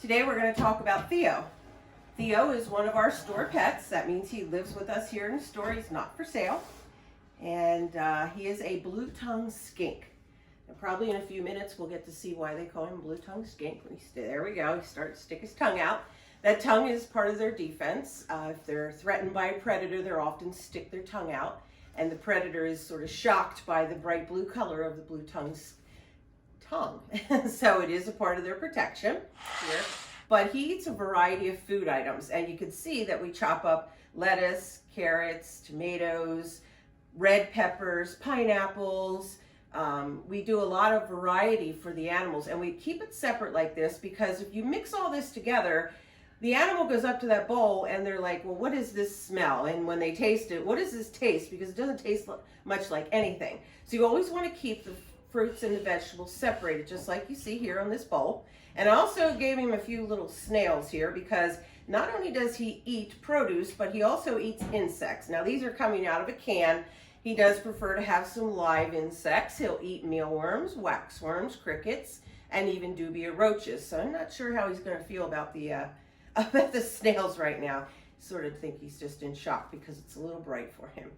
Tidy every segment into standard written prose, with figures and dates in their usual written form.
Today we're going to talk about Theo. Theo is one of our store pets. That means he lives with us here in the store. He's not for sale. And he is a blue-tongued skink. And probably in a few minutes we'll get to see why they call him blue-tongued skink. There we go. He starts to stick his tongue out. That tongue is part of their defense. If they're threatened by a predator, they'll often stick their tongue out. And the predator is sort of shocked by the bright blue color of the blue-tongued's tongue. So it is a part of their protection here. But he eats a variety of food items. And you can see that we chop up lettuce, carrots, tomatoes, red peppers, pineapples. We do a lot of variety for the animals. And we keep it separate like this because if you mix all this together, the animal goes up to that bowl and they're like, well, what is this smell? And when they taste it, what does this taste? Because it doesn't taste much like anything. So you always want to keep the fruits and the vegetables separated, just like you see here on this bowl. And I also gave him a few little snails here because not only does he eat produce, but he also eats insects. Now these are coming out of a can. He does prefer to have some live insects. He'll eat mealworms, waxworms, crickets, and even dubia roaches. So I'm not sure how he's going to feel about the snails right now. Sort of think he's just in shock because it's a little bright for him.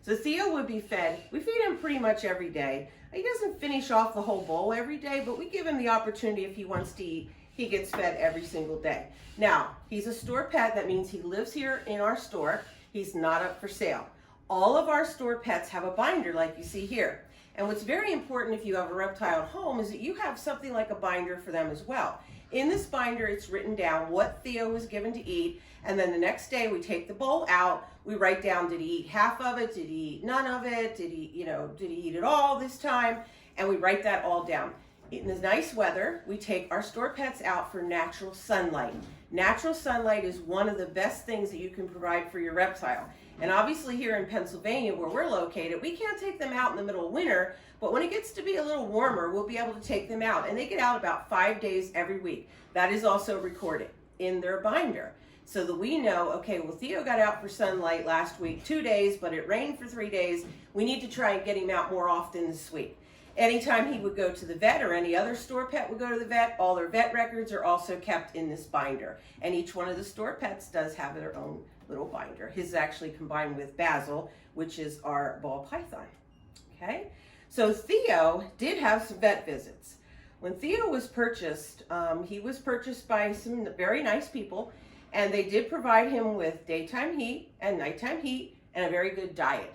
So Theo would be fed. We feed him pretty much every day. He doesn't finish off the whole bowl every day, but we give him the opportunity if he wants to eat. He gets fed every single day. Now, he's a store pet. That means he lives here in our store. He's not up for sale. All of our store pets have a binder like you see here. And what's very important if you have a reptile at home is that you have something like a binder for them as well. In this binder, it's written down what Theo was given to eat, and then the next day we take the bowl out, we write down, did he eat half of it, did he eat none of it, did he eat it all this time, and we write that all down. In the nice weather, we take our store pets out for natural sunlight. Natural sunlight is one of the best things that you can provide for your reptile. And obviously here in Pennsylvania, where we're located, we can't take them out in the middle of winter, but when it gets to be a little warmer, we'll be able to take them out. And they get out about 5 days every week. That is also recorded in their binder. So that we know, okay, well, Theo got out for sunlight last week, 2 days, but it rained for 3 days. We need to try and get him out more often this week. Anytime he would go to the vet or any other store pet would go to the vet, all their vet records are also kept in this binder. And each one of the store pets does have their own little binder. His is actually combined with Basil, which is our ball python. Okay, so Theo did have some vet visits. When Theo was purchased, he was purchased by some very nice people, and they did provide him with daytime heat and nighttime heat and a very good diet.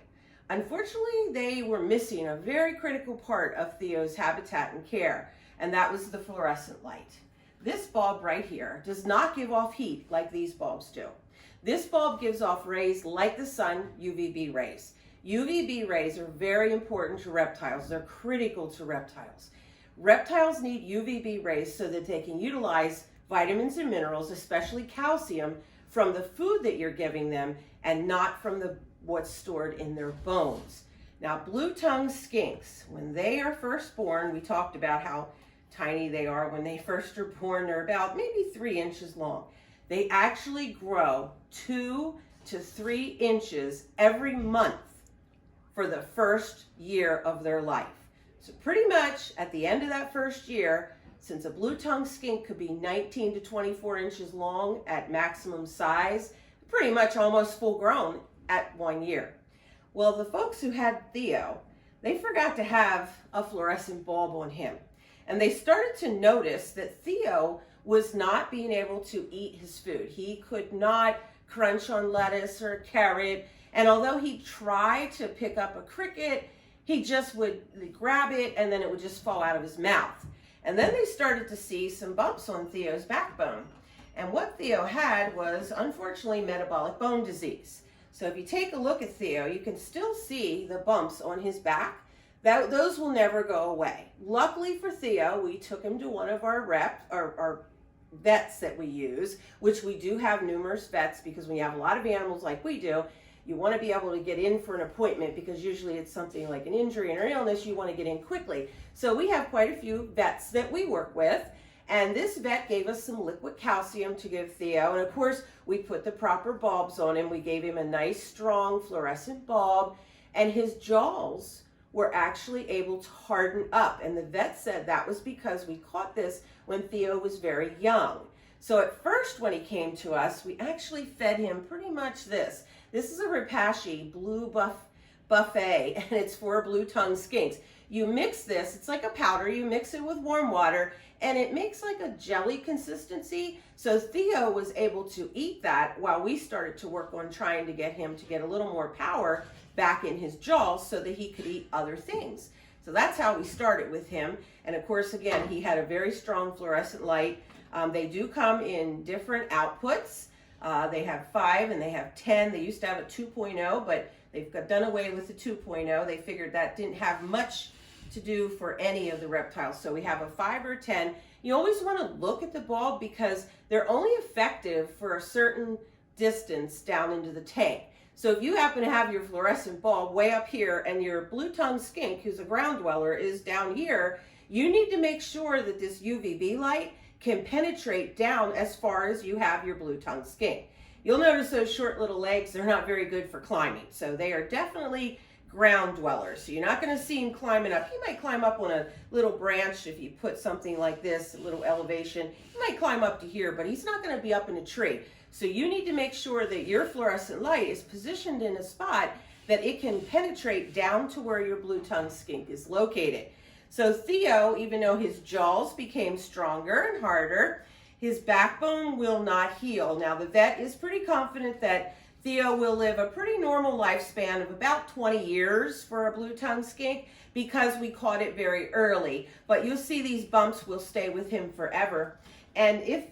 Unfortunately, they were missing a very critical part of Theo's habitat and care, and that was the fluorescent light. This bulb right here does not give off heat like these bulbs do. This bulb gives off rays like the sun, UVB rays. UVB rays are very important to reptiles. They're critical to reptiles. Reptiles need UVB rays so that they can utilize vitamins and minerals, especially calcium, from the food that you're giving them and not from what's stored in their bones. Now, blue-tongued skinks, when they are first born, we talked about how tiny they are. When they first are born, they're about maybe 3 inches long. They actually grow 2 to 3 inches every month for the first year of their life. So pretty much at the end of that first year, since a blue-tongued skink could be 19 to 24 inches long at maximum size, pretty much almost full grown at 1 year. Well, the folks who had Theo, they forgot to have a fluorescent bulb on him. And they started to notice that Theo was not being able to eat his food. He could not crunch on lettuce or a carrot. And although he tried to pick up a cricket, he just would grab it and then it would just fall out of his mouth. And then they started to see some bumps on Theo's backbone. And what Theo had was, unfortunately, metabolic bone disease. So if you take a look at Theo, you can still see the bumps on his back. Those will never go away. Luckily for Theo, we took him to one of our vets that we use, which we do have numerous vets because when you have a lot of animals like we do, you want to be able to get in for an appointment because usually it's something like an injury or an illness, you want to get in quickly. So we have quite a few vets that we work with. And this vet gave us some liquid calcium to give Theo. And of course, we put the proper bulbs on him. We gave him a nice, strong fluorescent bulb. And his jaws were actually able to harden up. And the vet said that was because we caught this when Theo was very young. So at first when he came to us, we actually fed him pretty much this. This is a Repashy blue buffet, and it's for blue-tongued skinks. You mix this, it's like a powder, you mix it with warm water, and it makes like a jelly consistency. So Theo was able to eat that while we started to work on trying to get him to get a little more power back in his jaws so that he could eat other things. So that's how we started with him. And of course, again, he had a very strong fluorescent light. They do come in different outputs. They have 5 and they have 10. They used to have a 2.0, but they've done away with the 2.0. They figured that didn't have much to do for any of the reptiles. So we have a 5 or 10. You always want to look at the bulb because they're only effective for a certain distance down into the tank. So if you happen to have your fluorescent bulb way up here and your blue-tongued skink, who's a ground dweller, is down here, you need to make sure that this UVB light can penetrate down as far as you have your blue-tongued skink. You'll notice those short little legs, they're not very good for climbing. So they are definitely ground dwellers. So you're not going to see him climbing up. He might climb up on a little branch if you put something like this, a little elevation. He might climb up to here, but he's not going to be up in a tree. So you need to make sure that your fluorescent light is positioned in a spot that it can penetrate down to where your blue-tongued skink is located. So Theo, even though his jaws became stronger and harder, his backbone will not heal. Now the vet is pretty confident that Theo will live a pretty normal lifespan of about 20 years for a blue-tongued skink because we caught it very early. But you'll see these bumps will stay with him forever. And if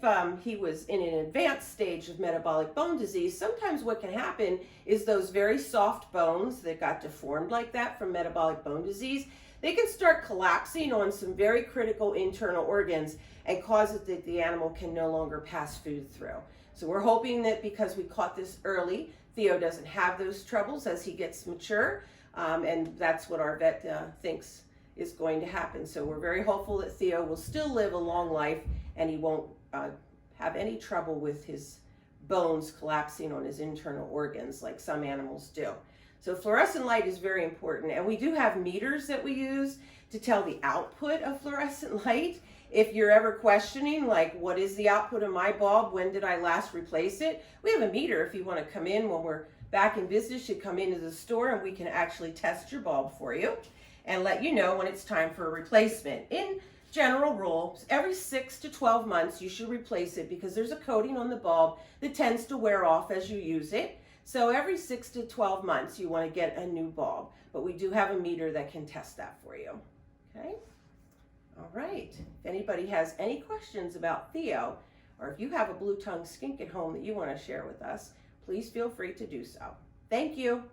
he was in an advanced stage of metabolic bone disease, sometimes what can happen is those very soft bones that got deformed like that from metabolic bone disease, they can start collapsing on some very critical internal organs and cause it that the animal can no longer pass food through. So we're hoping that because we caught this early, Theo doesn't have those troubles as he gets mature, and that's what our vet thinks is going to happen. So we're very hopeful that Theo will still live a long life and he won't have any trouble with his bones collapsing on his internal organs like some animals do. So fluorescent light is very important, and we do have meters that we use to tell the output of fluorescent light. If you're ever questioning, like, what is the output of my bulb? When did I last replace it? We have a meter if you want to come in when we're back in business. You come into the store and we can actually test your bulb for you and let you know when it's time for a replacement. In general rules, every 6 to 12 months you should replace it because there's a coating on the bulb that tends to wear off as you use it. So every 6 to 12 months you want to get a new bulb, but we do have a meter that can test that for you. Okay? All right. If anybody has any questions about Theo, or if you have a blue-tongued skink at home that you want to share with us, please feel free to do so. Thank you.